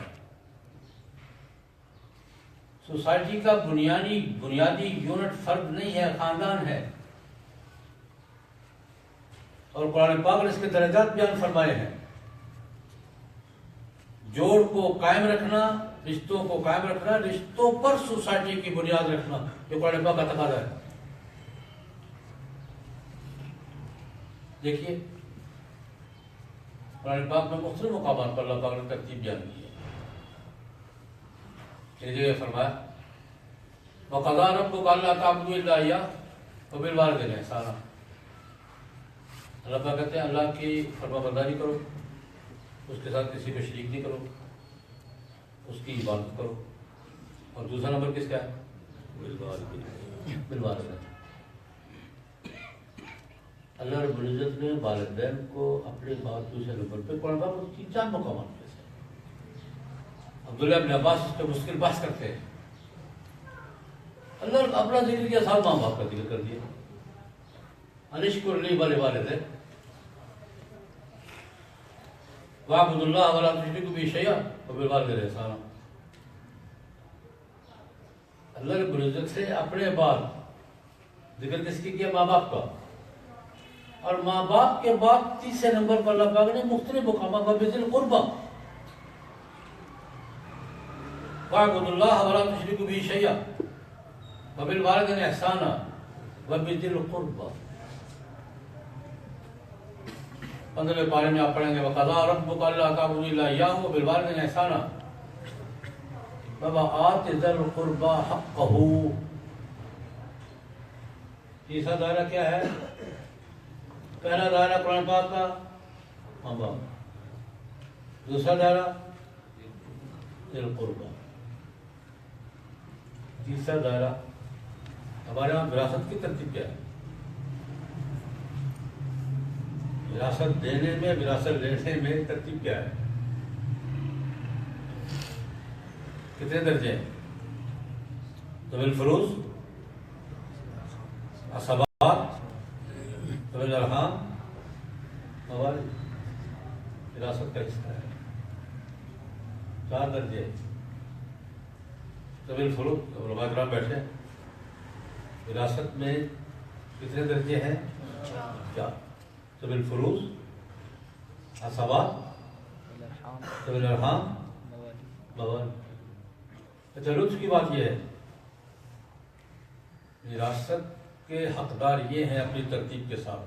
سوسائٹی کا بنیادی یونٹ فرد نہیں ہے، خاندان ہے۔ اور قرآن پاک نے اس کے درجات بیان فرمائے ہیں۔ جوڑ کو قائم رکھنا، رشتوں کو قائم رکھنا، رشتوں پر سوسائٹی کی بنیاد رکھنا، یہ قرآن پاک کا تقاضا ہے۔ دیکھیے قرآن پاک میں مختلف مقامات پر اللہ پاک نے ترتیب بیان کی ہے۔ ایک جگہ فرمایا وَقَضَىٰ رَبُّكَ أَلَّا تَعْبُدُوا إِلَّا إِيَّاهُ وَبِالْوَالِدَيْنِ إِحْسَانًا۔ اللہ پاک کہتے ہیں اللہ کی فرما برداری کرو، اس کے ساتھ کسی کو شریک نہیں کرو، اس کی عبادت کرو۔ اور دوسرا نمبر کس کا ہے؟ بالوالدین۔ اللہ رب العزت نے والدین کو اپنے بعد دوسرے نمبر پہ قرآن پاک میں 3-4 مقامات پہ سے۔ عبداللہ بن عباس اس پہ مشکل بحث کرتے ہیں۔ اللہ نے اپنا ذکر کیا، ساتھ ماں باپ کا ذکر کر دیا۔ انشکر لی ولوالدیک وَاعْبُدُوا اللَّهَ وَلَا تُشْرِكُوا بِهِ شَيْئًا وَبِالْوَالِدَيْنِ إِحْسَانًا۔ اللہ رب العزت سے اپنے بعد ذکر کس کی کیا؟ ماں باپ کا۔ اور ماں باپ کے بعد تیسرے نمبر پر اللہ پاک نے مختلف مقامات پر بذی القربیٰ وَاعْبُدُوا اللَّهَ وَلَا تُشْرِكُوا بِهِ شَيْئًا وَبِالْوَالِدَيْنِ إِحْسَانًا وَبِذِي الْقُرْبَىٰ۔ 15ویں پارے میں آپ پڑھیں گے وَقَضَىٰ رَبُّكَ أَلَّا تَعْبُدُوا إِلَّا إِيَّاهُ وَبِالْوَالِدَيْنِ إِحْسَانًا وَآتِ ذِي الْقُرْبَىٰ حَقَّهُ۔ تیسرا دائرہ کیا ہے؟ پہلا دائرہ قرآن پاک کا ماں باپ، دوسرا دائرہ ذی القربیٰ، تیسرا دائرہ ہمارے یہاں وراثت کی ترتیب کیا ہے؟ وراثت دینے میں، وراثت لینے میں ترتیب کیا ہے؟ کتنے درجے ہیں؟ ذوی الفروض، عصبات، ذوی الارحام، موالد، وراثت کا حصہ ہے۔ 4 درجے۔ ذوی الفروض، علماء کرام بیٹھے، وراثت میں کتنے درجے ہیں؟ 4۔ ذوی الفروض، عصبات، ذوی الارحام، موالد۔ اچھا لطف کی بات یہ ہے وراثت کے حقدار یہ ہیں اپنی ترتیب کے ساتھ،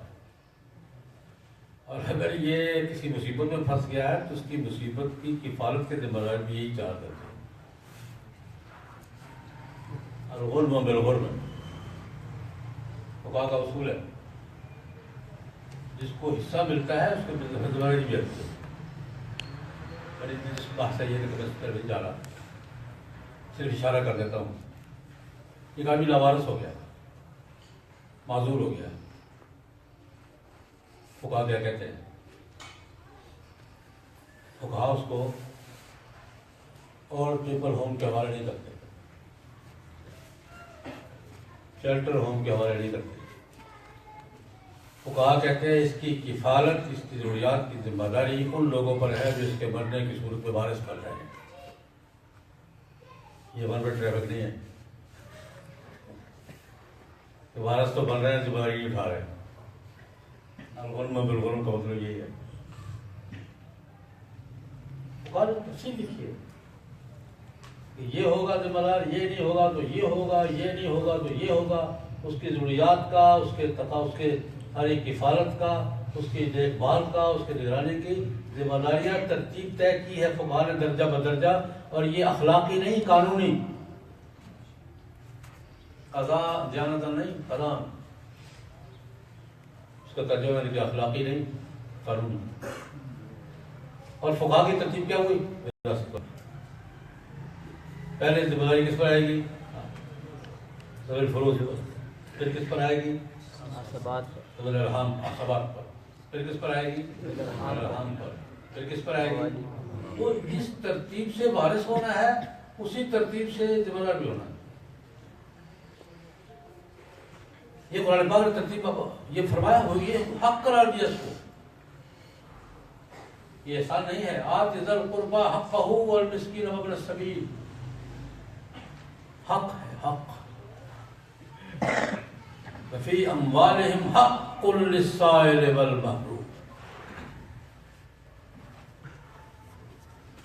اور اگر یہ کسی مصیبت میں پھنس گیا ہے تو اس کی مصیبت کی کفالت کے ذمہ دار بھی یہی 4 درجے۔ الغرم بالغرم فقہا کا اصول ہے، جس کو حصہ ملتا ہے اس کو زبرداری بھی آتی ہے. بڑی دلچسپ بات ہے یہ کہ میں نہیں جا رہا, صرف اشارہ کر دیتا ہوں. ایک آدمی لاوارث ہو گیا, معذور ہو گیا, فقہا کیا کہتے ہیں؟ فقہا اس کو اور پیپل ہوم کے حوالے نہیں کرتے, شیلٹر ہوم کے حوالے نہیں کرتے. فقہا کہتے ہیں اس کی کفالت, اس کی ضروریات کی ذمہ داری ان لوگوں پر ہے جو اس کے مرنے کی صورت میں وارث بن رہے ہیں. یہ ون وے ٹریفک نہیں ہے, وارث تو بن رہے ہیں, ذمہ داری اٹھا رہے ہیں. الغرم بالغرم کا مطلب یہی ہے. فقہا نے تفصیل لکھی ہے کہ یہ ہوگا ذمہ دار, یہ نہیں ہوگا تو یہ ہوگا, یہ نہیں ہوگا تو یہ ہوگا. اس کی ضروریات کا, اس کے ہر ایک کفالت کا, اس کی دیکھ بھال کا, اس کے نگرانی کی ذمہ داریاں ترتیب طے کی ہے فقہا نے درجہ بدرجہ. اور یہ اخلاقی نہیں, قانونی. قضا جانتا نہیں, قضا اس کا ترجمہ ہے کہ اخلاقی نہیں, قانونی. اور فقہا کی ترتیب کیا ہوئی؟ وراثت پر. پہلے ذمہ داری کس پر آئے گی؟ فروز. پھر کس پر آئے گی؟ ارحام, عصبات پر. پھر کس پر آئے گی؟ ارحام پر. پھر کس پر آئے گی؟ تو جس ترتیب سے وارث ہونا ہے اسی ترتیب سے ذمہ دار بھی ہونا ہے. یہ قرآن پاک نے ترتیب یہ فرمایا ہو, یہ حق قرار دیا اس کو. یہ احسان نہیں ہے. آت ذی القربی حقہ والمسکین وابن السبیل. حق ہے, حق. وفی اموالہم حق للسائل والمحروم.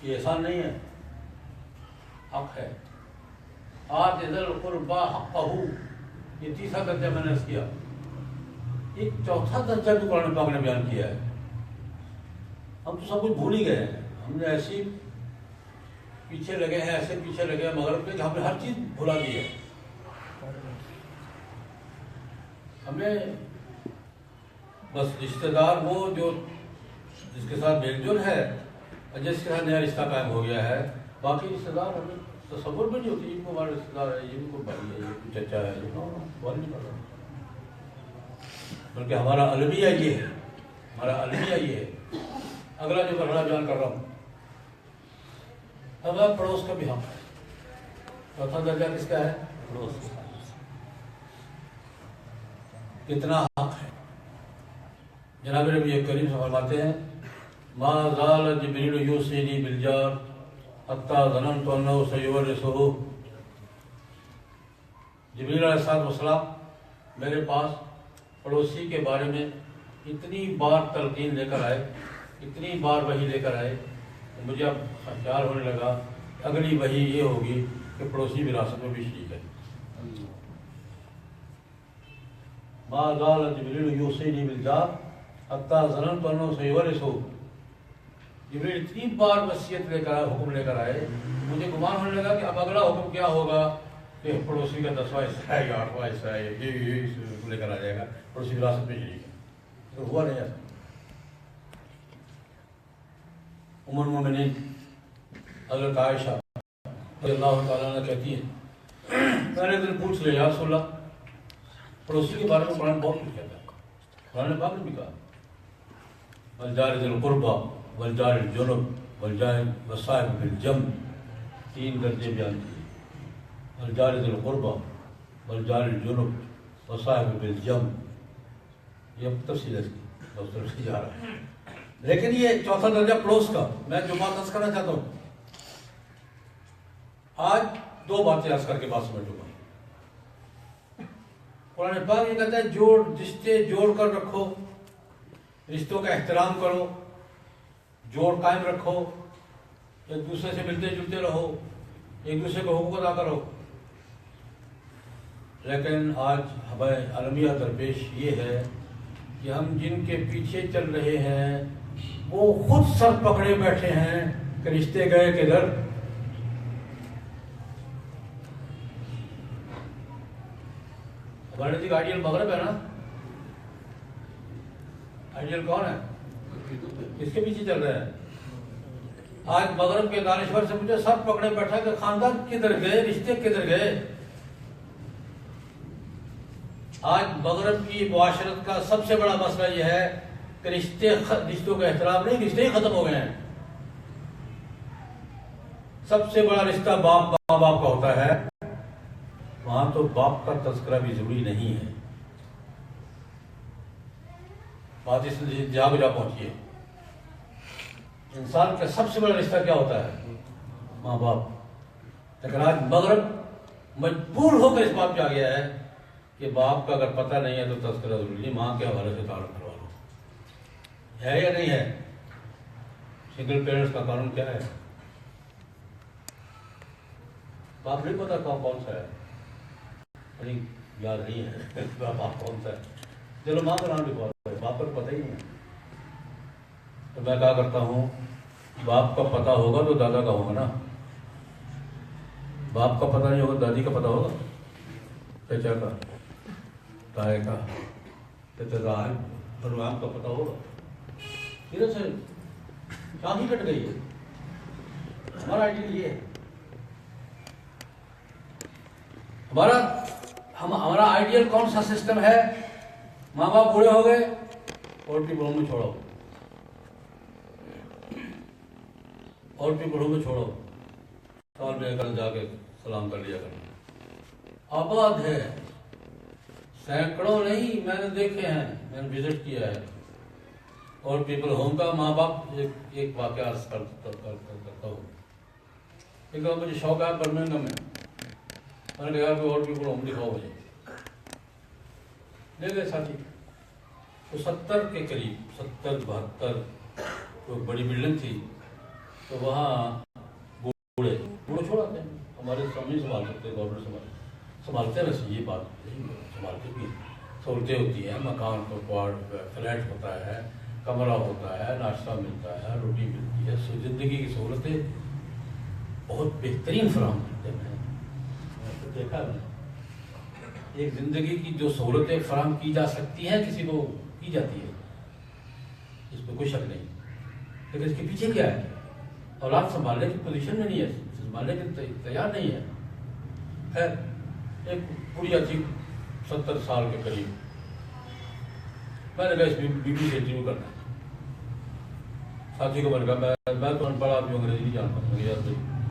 یہ احسان نہیں ہے, حق ہے. آت ذی القربی حقہ, یہ تیسرا درجہ میں نے عرض کیا. ایک چوتھا درجہ بھی قرآن پاک نے بیان کیا ہے. ہم تو سب کچھ بھول ہی گئے ہیں. ہم نے ایسی پیچھے لگے ہیں, ایسے پیچھے لگے ہیں مغرب پہ کہ ہم نے ہر چیز بھلا دی ہے. ہمیں بس رشتہ دار وہ جو جس کے ساتھ میل جول ہے اور جس کے ساتھ نیا رشتہ قائم ہو گیا ہے, باقی رشتہ دار ہمیں تصور بھی نہیں ہوتی. یہ کو ہمارا رشتہ دار ہے, یہ بھی کوئی بھائی ہے, یہ کوئی چچا ہے, یہ سوال نہیں پڑ رہا. بلکہ ہمارا المیہ یہ ہے, ہمارا المیہ یہ ہے. اگلا جو مرحلہ بیان کر رہا ہوں, اب پڑوس کا بھی حق ہے. چوتھا درجہ کس کا ہے؟ پڑوس. کتنا حق ہے؟ جناب نبی کریم سے فرماتے ہیں ما زال جبریل یوصینی بالجار حتی ظننت انہ سیورثہ. جبریل علیہ السلام میرے پاس پڑوسی کے بارے میں اتنی بار تلقین لے کر آئے, اتنی بار وحی لے کر آئے, مجھے اب خیال ہونے لگا اگلی وحی یہ ہوگی کہ پڑوسی وراثت میں بھی شریک ہے. ما زال جبریل یوصینی بالجار حتی ظننت انہ سیورثہ. جبریل اتنی بار وصیت لے کر آئے, حکم لے کر آئے, مجھے گمان ہونے لگا کہ اب اگلا حکم کیا ہوگا کہ پڑوسی کا 10واں حصہ ہے یا 8واں حصہ ہے, یہ لے کر آ جائے گا, پڑوسی وراثت میں شریک ہے. تو ہوا نہیں ایسا. ام المومنین حضرت عائشہ رضی اللہ تعالیٰ عنہ کہتی ہیں میں نے دن پوچھ لیا یا رسول اللہ, پڑوسی کے بارے میں قرآن بہت کچھ کہتا ہے. قرآن پاک نے بھی کہا والجار ذی القربی والجار الجنب والجار والصاحب بالجنب. 3 درجے بیان کیے. والجار ذی القربی والجار الجنب والصاحب بالجنب. یہ اب تفصیل ہے اس کی, دوستوں سے جا رہا ہے. لیکن یہ چوتھا درجہ پڑوس کا میں جو بات عرض کرنا چاہتا ہوں, آج 2 باتیں عرض کر کے بات سمجھوں گا. قرآن پاک یہ کہتا ہے رشتے جوڑ کر رکھو, رشتوں کا احترام کرو, جوڑ قائم رکھو, ایک دوسرے سے ملتے جلتے رہو, ایک دوسرے کو حقوق ادا کرو. لیکن آج ہمیں المیہ درپیش یہ ہے کہ ہم جن کے پیچھے چل رہے ہیں وہ خود سر پکڑے بیٹھے ہیں کہ رشتے گئے کدھر. ہمارے نزدیک آئیڈیل مغرب ہے نا, آئیڈیل کون ہے؟ کس کے پیچھے چل رہے ہیں؟ آج مغرب کے دانشور سے مجھے سب پکڑے بیٹھا کہ خاندان کدھر گئے، رشتے کدھر گئے؟ آج مغرب کی معاشرت کا سب سے بڑا مسئلہ یہ ہے کہ رشتوں کا احترام نہیں، رشتے ہی ختم ہو گئے ہیں۔ سب سے بڑا رشتہ ماں باپ کا ہوتا ہے، وہاں تو باپ کا تذکرہ بھی ضروری نہیں ہے۔ بات اس جا پہنچی ہے۔ انسان کا سب سے بڑا رشتہ کیا ہوتا ہے؟ ماں باپ۔ لیکن آج مغرب مجبور ہو کر اس بات پہ آ گیا ہے کہ باپ کا اگر پتہ نہیں ہے تو تذکرہ ضروری نہیں، ماں کے حوالے سے تعارف کروا لو۔ ہے یا نہیں ہے؟ سنگل پیرنٹس کا قانون کیا ہے؟ باپ نہیں پتا کون سا ہے، نہیں یاد نہیں ہے باپ کون سا ہے، چلو ماں کا نام لکھوا لو، باپ کو پتہ ہی نہیں ہے۔ تو میں کہا کرتا ہوں باپ کا پتہ ہوگا تو دادا کا ہوگا نا، باپ کا پتہ نہیں ہوگا دادی کا پتہ ہوگا، چچا کا، تائے کا، چچا پروام کا پتہ ہوگا۔ ادھر سے شام ہی کٹ گئی ہے۔ ہمارا آئیڈیل یہ ہے، ہمارا آئیڈیل کون سا سسٹم ہے؟ ماں باپ بوڑھے ہو گئے، اولڈ پیپل ہوم میں چھوڑو، اولڈ پیپل ہوم میں چھوڑو، سال میں کل جا کے سلام کر لیا کرنا۔ آباد ہے، سینکڑوں نہیں، میں نے دیکھے ہیں، میں نے وزٹ کیا ہے اولڈ پیپل ہوم کا۔ ماں باپ ایک واقعہ عرض کرتا ہوں۔ ایک بار مجھے شوق ہے برمنگھم میں نے کہا کہ اولڈ پیپل ہوم دکھاؤ مجھے، لے گئے ساتھی، تو 70 کے قریب، 70-72 تو بڑی بلڈنگ تھی، تو وہاں بوڑھے چھوڑ آتے ہیں، ہمارے سامنے سنبھال سکتے ہیں، گورنمنٹ سنبھالتے ہیں، ویسے یہ بات سنبھالتے بھی سہولتیں ہوتی ہیں، مکان کو فلیٹ ہوتا ہے، کمرہ ہوتا ہے، ناشتہ ملتا ہے، روٹی ملتی ہے، زندگی کی سہولتیں بہت بہترین فراہم کرتے ہیں۔ دیکھا ہے ایک زندگی کی جو سہولتیں فراہم کی جا سکتی ہیں کسی کو کی جاتی ہے، اس پہ کوئی شک نہیں، لیکن اس کے پیچھے کیا ہے؟ اولاد سنبھالنے کی پوزیشن میں نہیں ہے، سنبھالنے کے تیار نہیں ہے۔ خیر ایک بڑھیا تھی 70 سال کے قریب، میں نے کہا اس بی بی سے انٹرویو کرنا ہے، ساتھی کو میں نے کہا میں تو ان پڑھ آدمی انگریزی نہیں جانتا، میں یار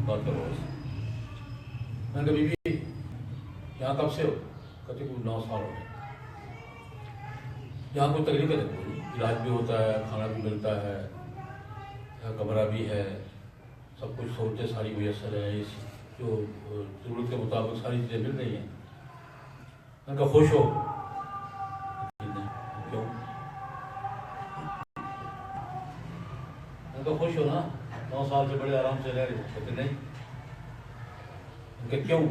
بات کرو اس سے۔ میں نے کہا بی بی یہاں کب سے ہو؟ کہتے کوئی 9 سال ہو گئے۔ یہاں کوئی تکلیف ہے؟ کوئی علاج بھی ہوتا ہے، کھانا بھی ملتا ہے، یہاں کمرہ بھی ہے، سب کچھ سہولتیں ساری میسر ہیں، اس جو ضرورت کے مطابق ساری چیزیں مل رہی ہیں۔ میں نے کہا خوش ہو؟ کیوں؟ میں نے کہا خوش ہو نا، 9 سال سے بڑے آرام سے رہ رہے ہو؟ کہتے نہیں۔ کہ کیوں؟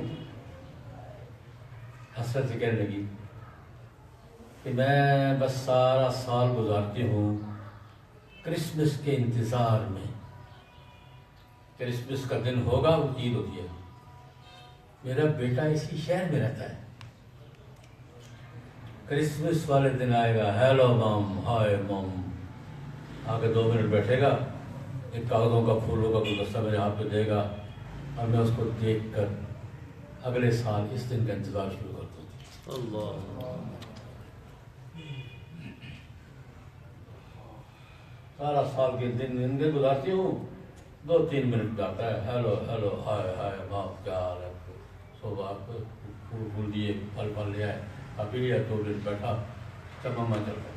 حسرت سے کہنے لگی کہ میں بس سارا سال گزارتی ہوں کرسمس کے انتظار میں، کرسمس کا دن ہوگا، وہ عید ہوتی ہے، میرا بیٹا اسی شہر میں رہتا ہے، کرسمس والے دن آئے گا، ہیلو مام، ہائے مام، آگے 2 منٹ بیٹھے گا، ایک کاغذوں کا پھولوں کا گلدستہ میرے ہاتھ پہ دے گا، اور میں اس کو دیکھ کر اگلے سال اس دن کا انتظار شروع کر دوں۔ اللہ، سارا سال کے دن گزارتی ہوں، 2-3 منٹ جاتا ہے، ہیلو ہیلو، ہائے ہائے ماں کیا حال ہے، صبح آپ پھول دیے، پھل لے آئے، ابھی لیا، 2 منٹ بیٹھا، سب مما چل گئے۔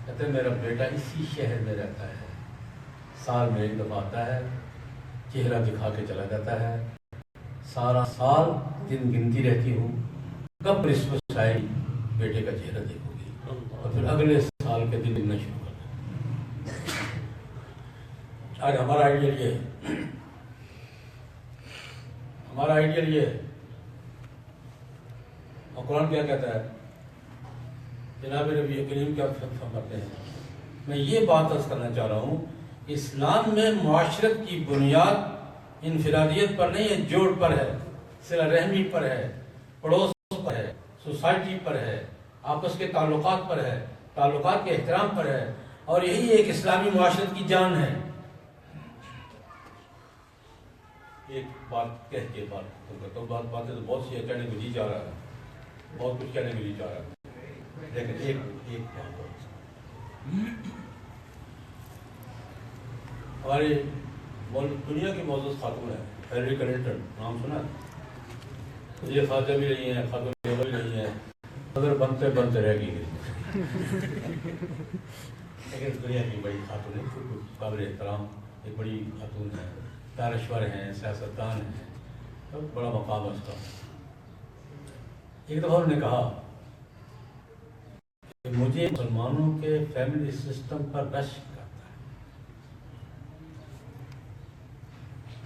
کہتے میرا بیٹا اسی شہر میں رہتا ہے، سال میں 1 دفعہ آتا ہے، چہرہ دکھا کے چلا جاتا ہے، سارا سال دن گنتی رہتی ہوں، کب کرسمس آئے بیٹے کا چہرہ دیکھو گی، اور پھر اگلے سال کے دن گننا شروع کر دیں۔ آج ہمارا آئیڈیل یہ ہے، ہمارا آئیڈیل یہ ہے، اور قرآن کیا کہتا ہے، جناب نبی کریم کیا فرماتے ہیں۔ میں یہ بات عرض کرنا چاہ رہا ہوں، اسلام میں معاشرت کی بنیاد انفرادیت پر نہیں ہے، جوڑ پر ہے، صلہ رحمی پر ہے، پڑوس پر ہے، سوسائٹی پر ہے، آپس کے تعلقات پر ہے۔ تعلقات کے احترام پر ہے، اور یہی ایک اسلامی معاشرت کی جان ہے۔ ایک بات کہہ کے باتیں تو بہت سی کہنے کو جی چاہ رہا ہے، بہت کچھ کہنے کو جی چاہ رہا ہے، لیکن ایک بات ہمارے دنیا کی معزز خاتون ہے ہیلری کلنٹن، نام سنا؟ یہ خاتون بھی رہی ہیں، خاتون بھی رہی ہیں، صدر بنتے بنتے رہ گئی، لیکن دنیا کی بڑی خاتون ہے، قابل احترام ایک بڑی خاتون ہے، دانشور ہیں، سیاستدان ہیں، بڑا مقام ہے اس کا۔ ایک دفعہ انہوں نے کہا کہ مجھے مسلمانوں کے فیملی سسٹم پر رشک کرتا ہے۔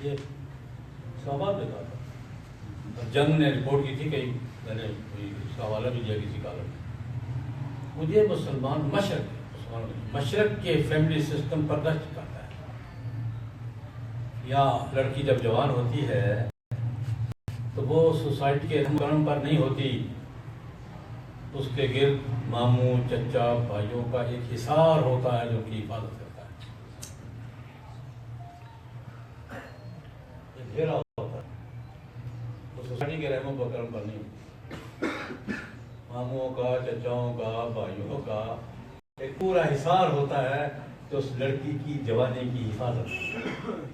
یہ سوال نے کہا تھا، اور جنگ نے رپورٹ کی تھی، کہ میں نے اس کا حوالہ بھی دیا کسی کالم میں، مجھے مشرق کے فیملی سسٹم پر رشک کرتا ہے۔ یا لڑکی جب جوان ہوتی ہے تو وہ سوسائٹی کے رہنما پر نہیں ہوتی، اس کے گرد ماموں چچا بھائیوں کا ایک حصار ہوتا ہے جو ان کی حفاظت کرتا ہے، ایک گھیرا ہوتا ہے، وہ سوسائٹی کے رہنما پر نہیں ہوتی، ماموں کا، چچاؤں کا، بھائیوں کا ایک پورا حصار ہوتا ہے جو اس لڑکی کی جوانی کی حفاظت کرتا ہے۔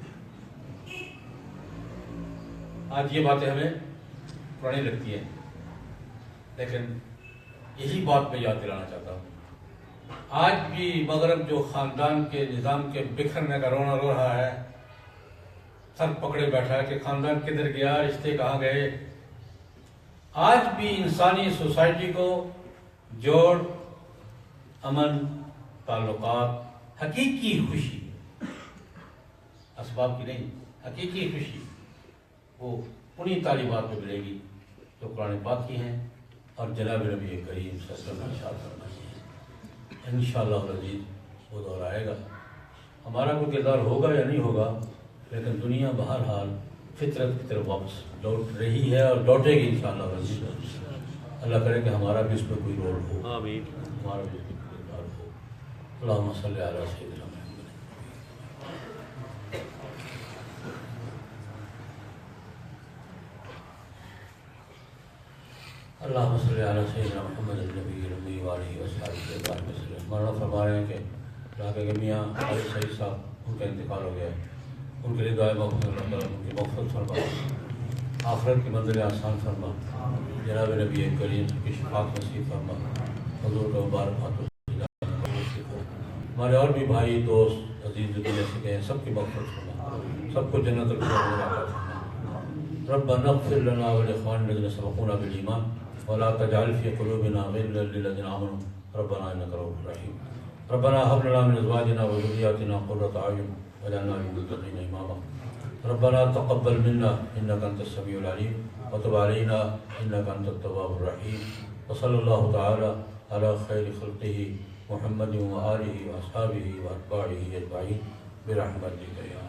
آج یہ باتیں ہمیں پرانی لگتی ہیں، لیکن یہی بات میں یاد دلانا چاہتا ہوں۔ آج بھی مغرب جو خاندان کے نظام کے بکھرنے کا رونا رو رہا ہے، سر پکڑے بیٹھا ہے کہ خاندان کدھر گیا، رشتے کہاں گئے، آج بھی انسانی سوسائٹی کو جوڑ، امن، تعلقات، حقیقی خوشی، اسباب کی نہیں، حقیقی خوشی وہ انہی تعلیمات میں ملے گی جو قرآن پاک کی ہیں اور جناب نبی کریم صلی اللہ علیہ وسلم نے ارشاد فرمائی ہے۔ انشاءاللہ العزیز وہ دور آئے گا، ہمارا کوئی کردار ہوگا یا نہیں ہوگا، لیکن دنیا بہرحال فطرت کی طرف واپس لوٹ رہی ہے اور لوٹے گی انشاءاللہ العزیز۔ اللہ کرے کہ ہمارا بھی اس میں کوئی رول ہو، آمین، ہمارا بھی اس میں کوئی کردار ہو۔ اللہم صلی علی سیدنا محمد۔ اللہم صلی علی سیدنا محمد النبی الامی وآلہ وصحبہ وسلم۔ مولانا فرما رہے ہیں کہ راگہ کے میاں علی سعید صاحب، ان کا انتقال ہو گیا ہے، ان کے لیے دعائے مغفرت، اللہ تعالیٰ ان کی مغفرت فرما، آخرت کی منزل آسان فرما، جناب نبی کریم کی شفاعت نصیب فرما، حضور کا مبارک ہاتھوں سے ہمارے اور بھی بھائی دوست عزیز جو دنیا سے گئے سب کی مغفرت فرما، سب کو جنت الفردوس عطا فرما۔ ربنا اغفر لنا ولاخواننا الذين سبقونا بالایمان ولا تجعل في قلوبنا غلا للذين آمنوا ربنا انك رؤوف رحيم۔ ربنا هب لنا من ازواجنا وذرياتنا قرة اعين واجعلنا للمتقين اماما۔ ربنا تقبل منا انك انت السميع العليم وتب علينا انك انت التواب الرحيم، وصلى الله تعالى على خير خلقه محمد وآله واصحابه واتباعه اجمعين برحمتك يا